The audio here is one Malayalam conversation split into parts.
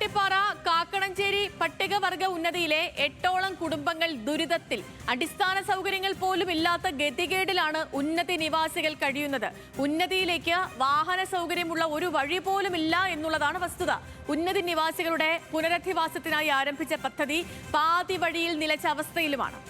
കട്ടിപ്പാറ കാക്കണഞ്ചേരി പട്ടികവർഗ ഉന്നതിയിലെ 8ഓളം കുടുംബങ്ങൾ ദുരിതത്തിൽ. അടിസ്ഥാന സൗകര്യങ്ങൾ പോലും ഇല്ലാത്ത ഗതികേടിലാണ് ഉന്നതി നിവാസികൾ കഴിയുന്നത്. ഉന്നതിയിലേക്ക് വാഹന സൗകര്യമുള്ള ഒരു വഴി പോലും ഇല്ല എന്നുള്ളതാണ് വസ്തുത. ഉന്നതി നിവാസികളുടെ പുനരധിവാസത്തിനായി ആരംഭിച്ച പദ്ധതി പാതി വഴിയിൽ നിലച്ച അവസ്ഥയിലുമാണ്.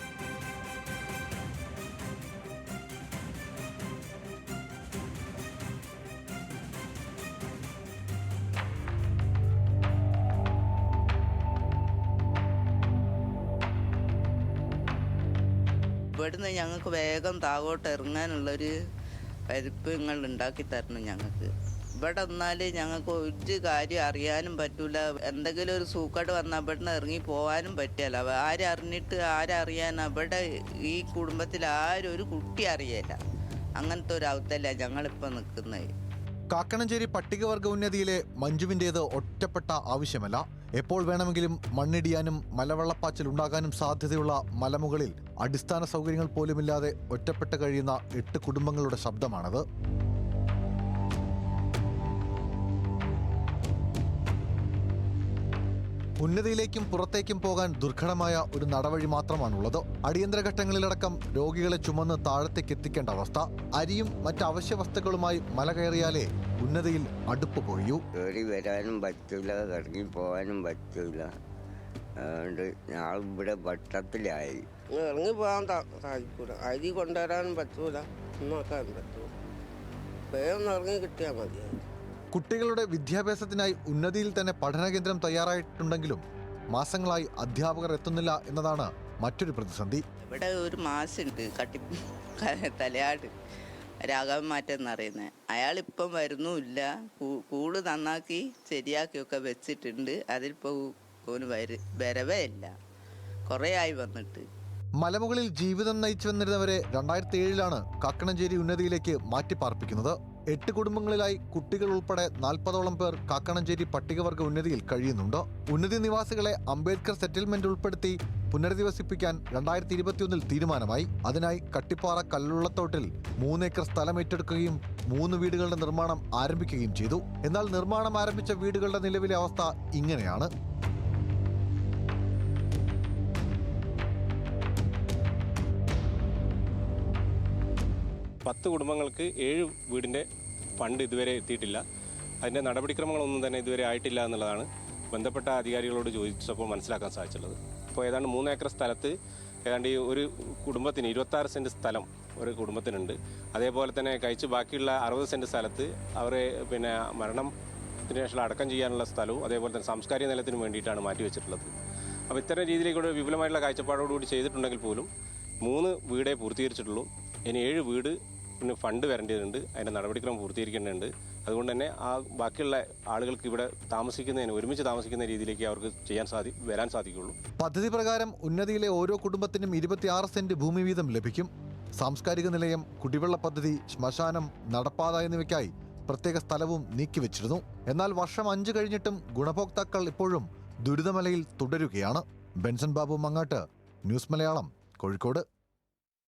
ഇവിടുന്ന് ഞങ്ങൾക്ക് വേഗം താഴോട്ട് ഇറങ്ങാനുള്ളൊരു പരിപ്പ് നിങ്ങൾ ഉണ്ടാക്കി തരണം. ഞങ്ങൾക്ക് ഇവിടെ വന്നാൽ ഞങ്ങൾക്ക് ഒരു കാര്യം അറിയാനും പറ്റൂല. എന്തെങ്കിലും ഒരു സൂക്കേട് വന്നാൽ ഇവിടുന്ന് ഇറങ്ങി പോകാനും പറ്റില്ല. ആരറിഞ്ഞിട്ട് ആരറിയാൻ? ഇവിടെ ഈ കുടുംബത്തിൽ ആരും ഒരു കുട്ടി അറിയില്ല. അങ്ങനത്തെ ഒരു അവസ്ഥയില്ല ഞങ്ങളിപ്പോൾ നിൽക്കുന്നത്. കാക്കണഞ്ചേരി പട്ടികവർഗ ഉന്നതിയിലെ മഞ്ജുവിൻ്റേത് ഒറ്റപ്പെട്ട ആവശ്യമല്ല. എപ്പോൾ വേണമെങ്കിലും മണ്ണിടിയാനും മലവെള്ളപ്പാച്ചിൽ ഉണ്ടാകാനും സാധ്യതയുള്ള മലമുകളിൽ അടിസ്ഥാന സൗകര്യങ്ങൾ പോലുമില്ലാതെ ഒറ്റപ്പെട്ട് കഴിയുന്ന 8 കുടുംബങ്ങളുടെ ശബ്ദമാണത്. ഉന്നതിയിലേക്കും പുറത്തേക്കും പോകാൻ ദുർഘടമായ ഒരു നടവഴി മാത്രമാണുള്ളത്. അടിയന്തര ഘട്ടങ്ങളിലടക്കം രോഗികളെ ചുമന്ന് താഴത്തേക്ക് എത്തിക്കേണ്ട അവസ്ഥ. അരിയും മറ്റ് അവശ്യ വസ്തുക്കളുമായി മല കയറിയാലേ ഉന്നതിയിൽ അടുപ്പ് പൊഴിയൂ. കയറി വരാനും പറ്റൂല, ഇറങ്ങി പോകാനും പറ്റൂല. അതുകൊണ്ട് ഞാൻ ഇവിടെ വട്ടത്തിലായി. ഇറങ്ങി പോകാൻ സാധിക്കൂല, അരി കൊണ്ടുവരാനും പറ്റൂല, നോക്കാനും പറ്റൂല. വേഗം ഇറങ്ങി കിട്ടിയാൽ മതി. കുട്ടികളുടെ വിദ്യാഭ്യാസത്തിനായി ഉന്നതിയിൽ തന്നെ പഠനകേന്ദ്രം തയ്യാറായിട്ടുണ്ടെങ്കിലും മാസങ്ങളായി അധ്യാപകർ എത്തുന്നില്ല എന്നതാണ് മറ്റൊരു പ്രതിസന്ധി. ഇവിടെ ഒരു മാസുണ്ട് തലയാട് രാഘവൻ മാറ്റം എന്നറിയുന്നത്. അയാളിപ്പം വരുന്നുമില്ല. കൂട് നന്നാക്കി ശരിയാക്കിയൊക്കെ വെച്ചിട്ടുണ്ട്. അതിലിപ്പോൾ വരവേ ഇല്ല. കുറേ ആയി വന്നിട്ട്. മലമുകളിൽ ജീവിതം നയിച്ചു വന്നിരുന്നവരെ 2007 കാക്കണഞ്ചേരി ഉന്നതിയിലേക്ക് മാറ്റിപ്പാർപ്പിക്കുന്നത്. 8 കുടുംബങ്ങളിലായി കുട്ടികൾ ഉൾപ്പെടെ 40ഓളം പേർ കാക്കണഞ്ചേരി പട്ടികവർഗ ഉന്നതിയിൽ കഴിയുന്നുണ്ട്. ഉന്നതി നിവാസികളെ അംബേദ്കർ സെറ്റിൽമെന്റ് ഉൾപ്പെടുത്തി പുനരധിവസിപ്പിക്കാൻ 2021 തീരുമാനമായി. അതിനായി കട്ടിപ്പാറ കല്ലുള്ളത്തോട്ടിൽ 3 ഏക്കർ സ്ഥലം ഏറ്റെടുക്കുകയും 3 വീടുകളുടെ നിർമ്മാണം ആരംഭിക്കുകയും ചെയ്തു. എന്നാൽ നിർമ്മാണം ആരംഭിച്ച വീടുകളുടെ നിലവിലെ അവസ്ഥ ഇങ്ങനെയാണ്. പത്ത് കുടുംബങ്ങൾക്ക് 7 വീടിൻ്റെ ഫണ്ട് ഇതുവരെ എത്തിയിട്ടില്ല. അതിൻ്റെ നടപടിക്രമങ്ങളൊന്നും തന്നെ ഇതുവരെ ആയിട്ടില്ല എന്നുള്ളതാണ് ബന്ധപ്പെട്ട അധികാരികളോട് ചോദിച്ചപ്പോൾ മനസ്സിലാക്കാൻ സാധിച്ചുള്ളത്. ഇപ്പോൾ ഏതാണ്ട് 3 ഏക്കർ സ്ഥലത്ത് ഏതാണ്ട് ഈ ഒരു കുടുംബത്തിന് 26 സെൻറ്റ് സ്ഥലം ഒരു കുടുംബത്തിനുണ്ട്. അതേപോലെ തന്നെ കഴിച്ച് ബാക്കിയുള്ള 60 സെൻറ്റ് സ്ഥലത്ത് അവർ മരണത്തിന് ശേഷം അടക്കം ചെയ്യാനുള്ള സ്ഥലവും അതേപോലെ തന്നെ സാംസ്കാരിക നിലത്തിനും വേണ്ടിയിട്ടാണ് മാറ്റിവെച്ചിട്ടുള്ളത്. അപ്പോൾ ഇത്തരം രീതിയിലേക്കൂടെ വിപുലമായിട്ടുള്ള കാഴ്ചപ്പാടോടുകൂടി ചെയ്തിട്ടുണ്ടെങ്കിൽ പോലും 3 വീടേ പൂർത്തീകരിച്ചിട്ടുള്ളൂ. ഇനി 7 വീട് ഫണ്ട് വരേണ്ടതുണ്ട്. അതിൻ്റെ നടപടിക്രമം പൂർത്തീകരിക്കേണ്ടതുണ്ട്. അതുകൊണ്ട് തന്നെ ആ ബാക്കിയുള്ള ആളുകൾക്ക് ഇവിടെ ഒരുമിച്ച് താമസിക്കുന്ന രീതിയിലേക്ക് അവർക്ക് വരാൻ സാധിക്കുള്ളൂ. പദ്ധതി പ്രകാരം ഉന്നതിയിലെ ഓരോ കുടുംബത്തിനും 26 സെന്റ് ഭൂമി വീതം ലഭിക്കും. സാംസ്കാരിക നിലയം, കുടിവെള്ള പദ്ധതി, ശ്മശാനം, നടപ്പാത എന്നിവയ്ക്കായി പ്രത്യേക സ്ഥലവും നീക്കിവെച്ചിരുന്നു. എന്നാൽ വർഷം 5 കഴിഞ്ഞിട്ടും ഗുണഭോക്താക്കൾ ഇപ്പോഴും ദുരിതമലയിൽ തുടരുകയാണ്. Benson Babu Mangattu, news Malayalam, Kozhikode.